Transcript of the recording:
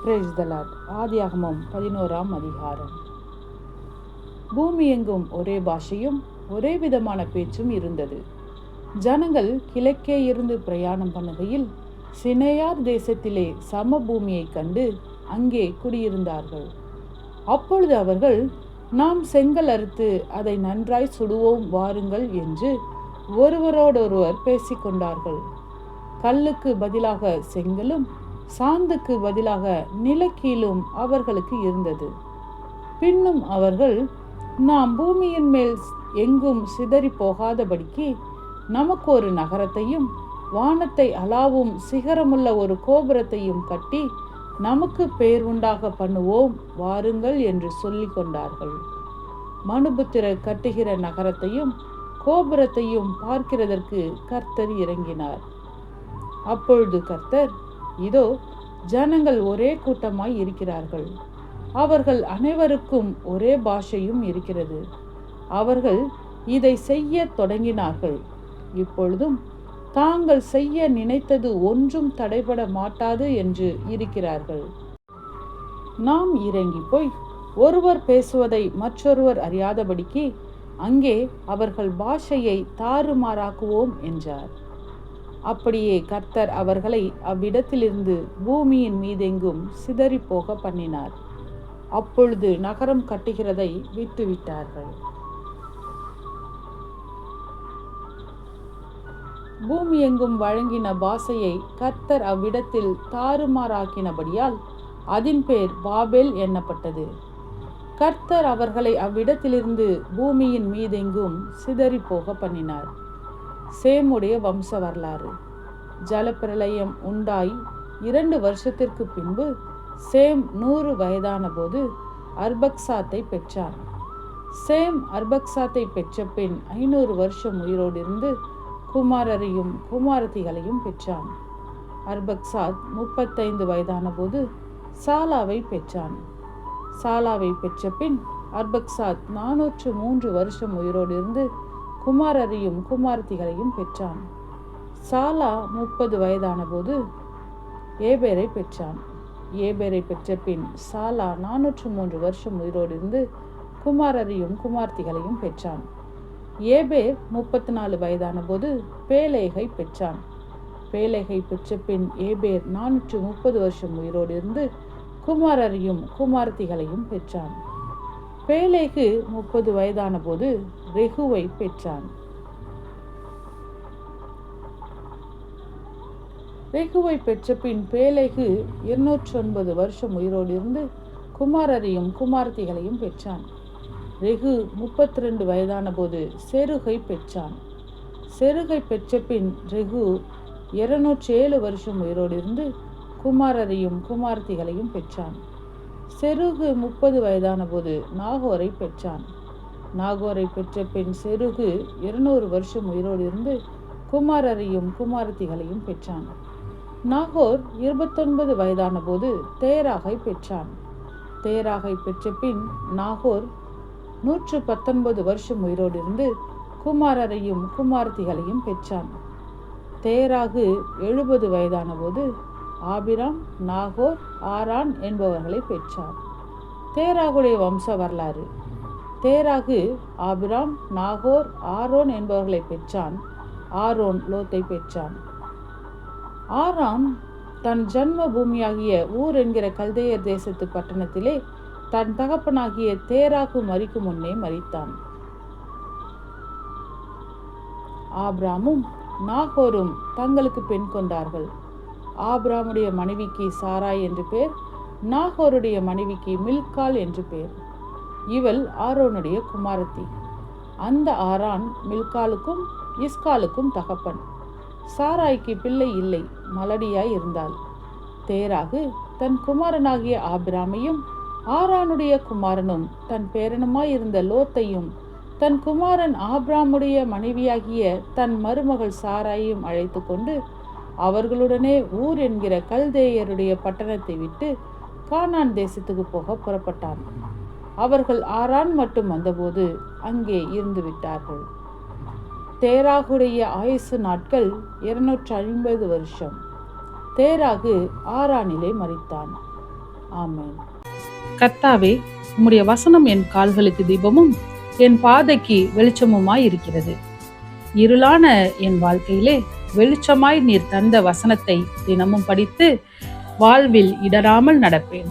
Praise the Lord. ஆதியாகமம் 11ஆம் அதிகாரம். பூமி எங்கும் ஒரே பாஷையும் ஒரே விதமான பேச்சும் இருந்தது. ஜனங்கள் கிழக்கே இருந்து பிரயாணம் பண்ணுகையில் சினேயார் தேசத்திலே சமபூமியை கண்டு அங்கே குடியிருந்தார்கள். அப்பொழுது அவர்கள், நாம் செங்கல் அறுத்து அதை நன்றாய் சுடுவோம் வாருங்கள் என்று ஒருவரோடொருவர் பேசிக்கொண்டார்கள். கல்லுக்கு பதிலாக செங்கலும் சாந்துக்கு பதிலாக நிலக்கீலும் அவர்களுக்கு இருந்தது. பின்னும் அவர்கள், நாம் பூமியின் மேல் எங்கும் சிதறி போகாதபடிக்கு நமக்கு ஒரு நகரத்தையும் வானத்தை அளாவும் சிகரமுள்ள ஒரு கோபுரத்தையும் கட்டி நமக்கு பேர் உண்டாக பண்ணுவோம் வாருங்கள் என்று சொல்லி கொண்டார்கள். மனுபுத்திரர் கட்டுகிற நகரத்தையும் கோபுரத்தையும் பார்க்கிறதற்கு கர்த்தர் இறங்கினார். அப்பொழுது கர்த்தர், இதோ ஜனங்கள் ஒரே கூட்டமாய் இருக்கிறார்கள், அவர்கள் அனைவருக்கும் ஒரே பாஷையும் இருக்கிறது. அவர்கள் இதை செய்ய தொடங்கினார்கள். இப்பொழுதும் தாங்கள் செய்ய நினைத்தது ஒன்றும் தடைபட மாட்டாது என்று இருக்கிறார்கள். நாம் இறங்கி போய் ஒருவர் பேசுவதை மற்றொருவர் அறியாதபடிக்கு அங்கே அவர்கள் பாஷையை தாறுமாறாக்குவோம் என்றார். அப்படியே கர்த்தர் அவர்களை அவ்விடத்திலிருந்து பூமியின் மீதெங்கும் சிதறி போக பண்ணினார். அப்பொழுது நகரம் கட்டுகிறதை விட்டுவிட்டார்கள். பூமி எங்கும் வழங்கின பாஷையை கர்த்தர் அவ்விடத்தில் தாறுமாறாக்கினபடியால் அதன் பேர் பாபேல் எண்ணப்பட்டது. கர்த்தர் அவர்களை அவ்விடத்திலிருந்து பூமியின் மீதெங்கும் சிதறி போக பண்ணினார். சேமுடைய வம்ச வரலாறு. ஜலப்பிரளயம் உண்டாய் 2 வருஷத்திற்கு பின்பு சேம் 100 வயதான போது அர்பக்சாத்தை பெற்றான். சேம் அர்பக்சாத்தை பெற்ற பின் 500 வருஷம் உயிரோடு இருந்து குமாரரையும் குமாரத்திகளையும் பெற்றான். அர்பக்சாத் 35 வயதான போது சாலாவை பெற்றான். சாலாவை பெற்ற பின் அர்பக்சாத் 403 வருஷம் உயிரோடு இருந்து குமாரரையும் குமாரத்திகளையும் பெற்றான். சாலா 30 வயதான போது ஏபேரை பெற்றான். ஏபேரை பெற்ற பின் சாலா 403 வருஷம் உயிரோடு இருந்து குமாரரையும் குமார்த்திகளையும் பெற்றான். ஏபேர் 34 வயதான போது பேலேகை பெற்றான். பேலேகை பெற்ற பின் ஏபேர் 430 வருஷம் உயிரோடு இருந்து குமாரரையும் குமார்த்திகளையும் பெற்றான். பேலேகு 30 வயதான போது ரெகுவை பெற்றான். ரெகுவை பெற்ற பின் பேலேகு 209 வருஷம் உயிரோடு இருந்து குமாரரையும் குமார்த்திகளையும் பெற்றான். ரெகு 32 வயதான போது செருகை பெற்றான். செருகை பெற்ற பின் ரெகு 207 வருஷம் உயிரோடு இருந்து குமாரரையும் குமார்த்திகளையும் பெற்றான். செருகு 30 வயதான போது நாகோரை பெற்றான். நாகோரை பெற்ற பின் செருகு 200 வருஷம் உயிரோடு இருந்து குமாரரையும் குமாரத்திகளையும் பெற்றான். நாகோர் 29 வயதான போது தேராகை பெற்றான். தேராகை பெற்ற பின் நாகோர் 119 வருஷம் உயிரோடு இருந்து குமாரரையும் குமாரத்திகளையும் பெற்றான். தேராகு 70 வயதான போது ஆபிராம், நாகோர், ஆரான் என்பவர்களை பெற்றார். தேராகுடைய வம்ச வரலாறு. தேராகு ஆபிராம், நாகோர், ஆரோன் என்பவர்களை பெற்றான். ஆரோன் லோத்தை பெற்றான். ஆராம் தன் ஜன்ம பூமியாகிய ஊர் என்கிற கல்தேயர் தேசத்து பட்டணத்திலே தன் தகப்பனாகிய தேராகு மரிக்கும் முன்னே மரித்தான். ஆபிராமும் நாகோரும் தங்களுக்கு பெண் கொண்டார்கள். ஆபிராமுடைய மனைவிக்கு சாராய் என்று பேர், நாகோருடைய மனைவிக்கு மில்கால் என்று பேர். இவள் ஆரோனுடைய குமாரத்தி. அந்த ஆரான் மில்காலுக்கும் இஸ்காலுக்கும் தகப்பன். சாராய்க்கு பிள்ளை இல்லை, மலடியாய் இருந்தாள். தேராகு தன் குமாரனாகிய ஆபிராமையும் ஆரானுடைய குமாரனும் தன் பேரனுமாய் இருந்த லோத்தையும் தன் குமாரன் ஆபிராமுடைய மனைவியாகிய தன் மருமகள் சாராயையும் அழைத்து கொண்டு அவர்களுடனே ஊர் என்கிற கல்தேயருடைய பட்டணத்தை விட்டு கானான் தேசத்துக்கு போக புறப்பட்டான். அவர்கள் ஆரான் மட்டும் வந்தபோது அங்கே இருந்து விட்டார்கள். தேராகுடைய ஆயுசு நாட்கள் 250 வருஷம். தேராகு ஆரானிலே மரித்தான். ஆமென். கர்த்தாவே, உம்முடைய வசனம் என் கால்களுக்கு தீபமும் என் பாதைக்கு வெளிச்சமுமாய் இருக்கிறது. இருளான என் வாழ்க்கையிலே வெளிச்சமாய் நீர் தந்த வசனத்தை தினமும் படித்து வாழ்வில் இடராமல் நடப்பேன்.